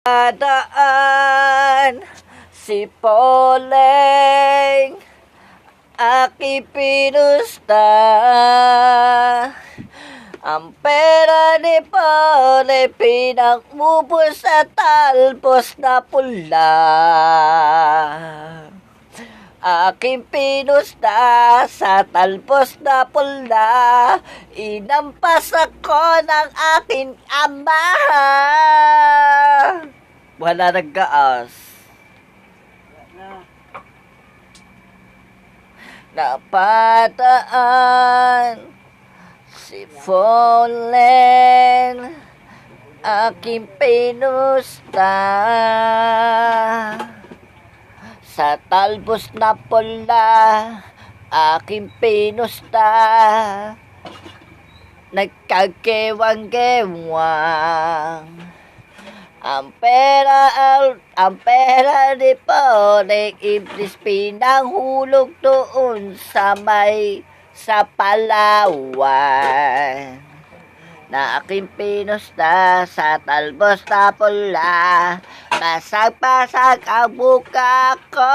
Daan si Poleng aki pinusta. Ang pera ni Poleng pinakmubos sa talpos na pula. Aking pinusta sa talpos na pula, inampas ako ng aking ama. Wala nagkaas. Napataan si Poleng aking pinusta. Sa talbos na pula, aking pinusta. Nagkagkewang-gewang. Ang pera ni Poleng iblis pinanghulog doon sa Palawan. Na aking pinusta sa talbos na pula, basag-basag ang buka ko.